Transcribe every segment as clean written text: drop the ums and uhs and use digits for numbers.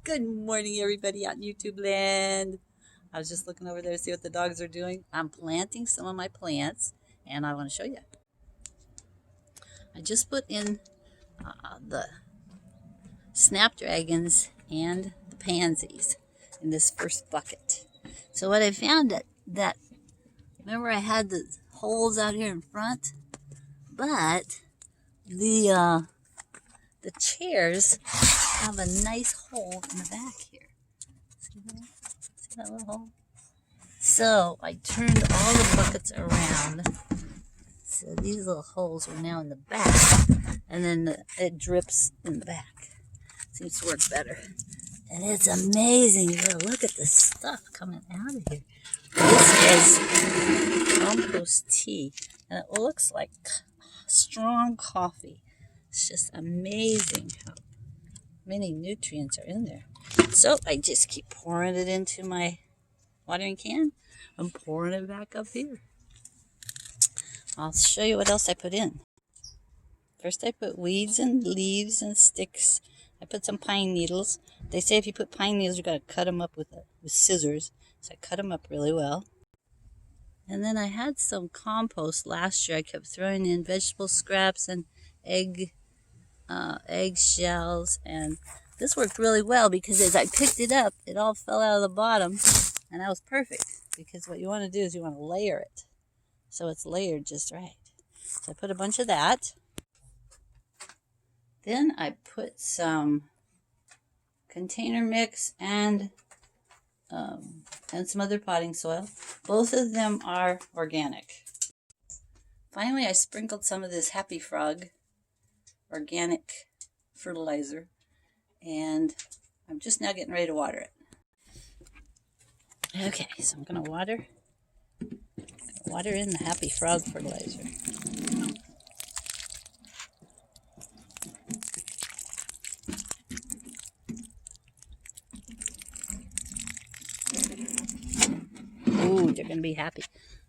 Good morning, everybody out in YouTube land. I was just looking over there to see what the dogs are doing. I'm planting some of my plants, and I want to show you. I just put in the snapdragons and the pansies in this first bucket. So what I found that remember I had the holes out here in front, but the chairs have a nice hole in the back here. See that? See that little hole? So I turned all the buckets around. So these little holes are now in the back, and then it drips in the back. Seems to work better. And it's amazing. You gotta look at the stuff coming out of here. This is compost tea, and it looks like strong coffee. It's just amazing how many nutrients are in there. So I just keep pouring it into my watering can. I'm pouring it back up here. I'll show you what else I put in. First I put weeds and leaves and sticks. I put some pine needles. They say if you put pine needles, you got to cut them up with scissors. So I cut them up really well. And then I had some compost last year. I kept throwing in vegetable scraps and egg shells, and this worked really well because as I picked it up, it all fell out of the bottom, and that was perfect because what you want to do is you want to layer it so it's layered just right. So I put a bunch of that. Then I put some container mix and some other potting soil. Both of them are organic. Finally, I sprinkled some of this Happy Frog organic fertilizer, and I'm just now getting ready to water it. Okay, so I'm going to water in the Happy Frog fertilizer. Ooh, they're going to be happy.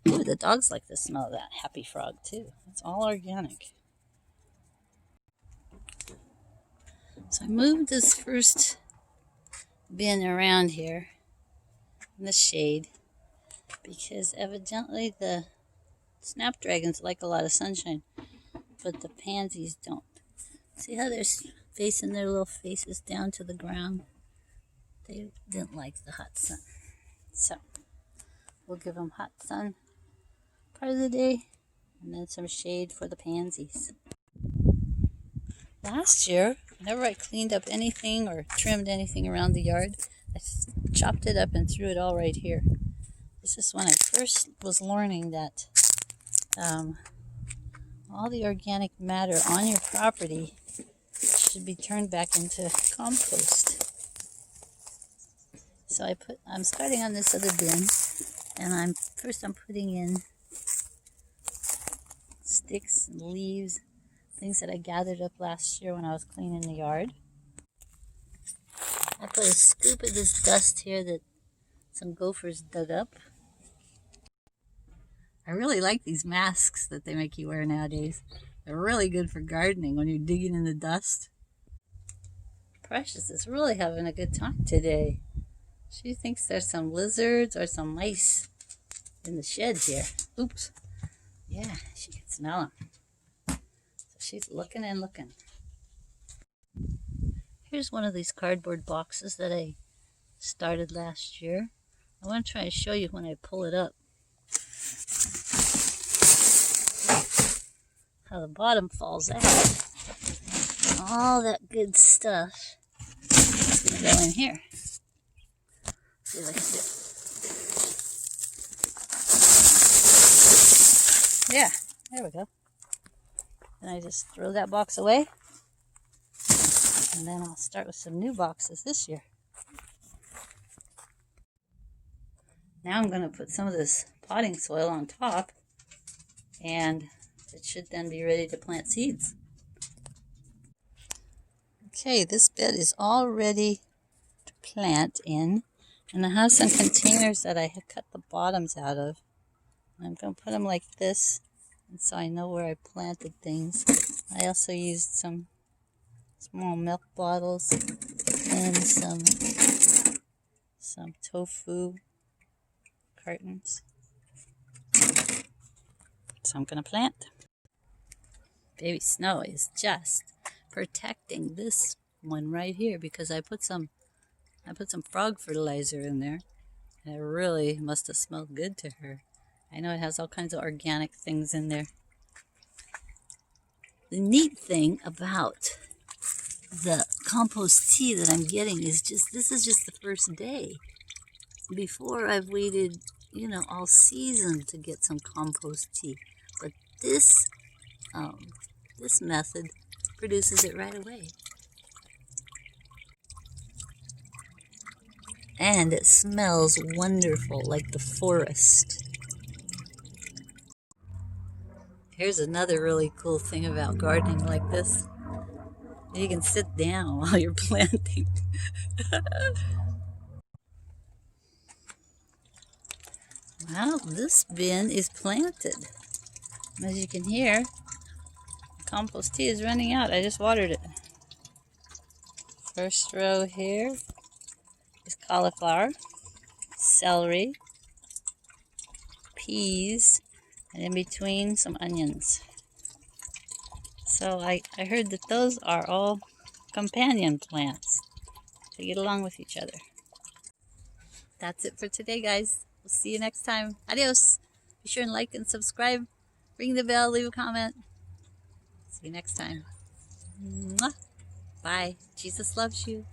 Ooh, the dogs like the smell of that Happy Frog too. It's all organic. So I moved this first bin around here in the shade because evidently the snapdragons like a lot of sunshine, but the pansies don't. See how they're facing their little faces down to the ground? They didn't like the hot sun. So we'll give them hot sun part of the day and then some shade for the pansies. Last year, whenever I cleaned up anything or trimmed anything around the yard, I chopped it up and threw it all right here. This is when I first was learning that all the organic matter on your property should be turned back into compost. So I'm starting on this other bin, and I'm putting in sticks and leaves, things that I gathered up last year when I was cleaning the yard. I put a scoop of this dust here that some gophers dug up. I really like these masks that they make you wear nowadays. They're really good for gardening when you're digging in the dust. Precious is really having a good time today. She thinks there's some lizards or some mice in the shed here. Oops. Yeah, she can smell them. She's looking and looking. Here's one of these cardboard boxes that I started last year. I want to try and show you when I pull it up how the bottom falls out. All that good stuff is going to go in here. See if I can do it. Yeah, there we go. And I just throw that box away. And then I'll start with some new boxes this year. Now I'm going to put some of this potting soil on top, and it should then be ready to plant seeds. Okay, this bed is all ready to plant in, and I have some containers that I have cut the bottoms out of. I'm going to put them like this, and so I know where I planted things. I also used some small milk bottles and some tofu cartons. So I'm gonna plant. Baby Snow is just protecting this one right here because I put some frog fertilizer in there. And it really must have smelled good to her. I know it has all kinds of organic things in there. The neat thing about the compost tea that I'm getting is this is just the first day. Before I've waited, all season to get some compost tea. But this method produces it right away. And it smells wonderful, like the forest. Here's another really cool thing about gardening like this. You can sit down while you're planting. Well, this bin is planted. As you can hear, the compost tea is running out. I just watered it. First row here is cauliflower, celery, peas, and in between some onions. So I heard that those are all companion plants to get along with each other. That's it for today, guys. We'll see you next time. Adios. Be sure and like and subscribe. Ring the bell, leave a comment. See you next time. Mwah. Bye. Jesus loves you.